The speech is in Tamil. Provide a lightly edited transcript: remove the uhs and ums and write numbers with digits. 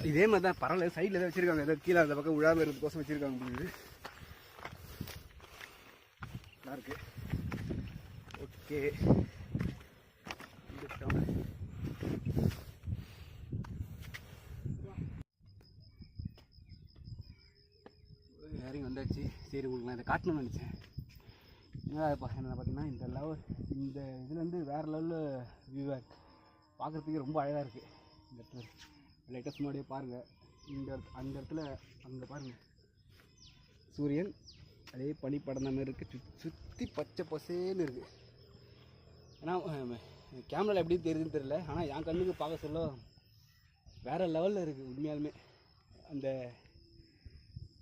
இதே மாதிரி தான் பரவாயில்ல, சைடில் தான் வச்சுருக்காங்க, ஏதோ கீழே அந்த பக்கம் விழாமல் இருக்கிறதுக்கோசம் வச்சுருக்காங்க முடியுது. நல்லா இருக்கு. ஓகே, இறங்கி வந்தாச்சு. சரி, உங்களுக்கு நான் இதை காட்டணும்னு நினச்சேன். என்னப்பா என்ன பார்த்தீங்கன்னா, இந்த லெவல், இந்த இதுலேருந்து வேறு லெவலில் வியூவாக இருக்குது. பார்க்குறதுக்கு ரொம்ப அழகாக இருக்குது. இந்த இடத்துல லைட்டஸ்ட் முன்னாடியே பாருங்கள். அந்த இடத்துல அங்கே பாருங்கள், சூரியன் அதே பனி படந்த மாதிரி இருக்குது. சுற்றி பச்சை பசேன்னு இருக்குது. ஏன்னா கேமராவில் எப்படி தெரியுதுன்னு தெரியல, ஆனால் என் கண்ணுக்கு பார்க்க சொல்ல வேறு லெவலில் இருக்குது உண்மையாலுமே. அந்த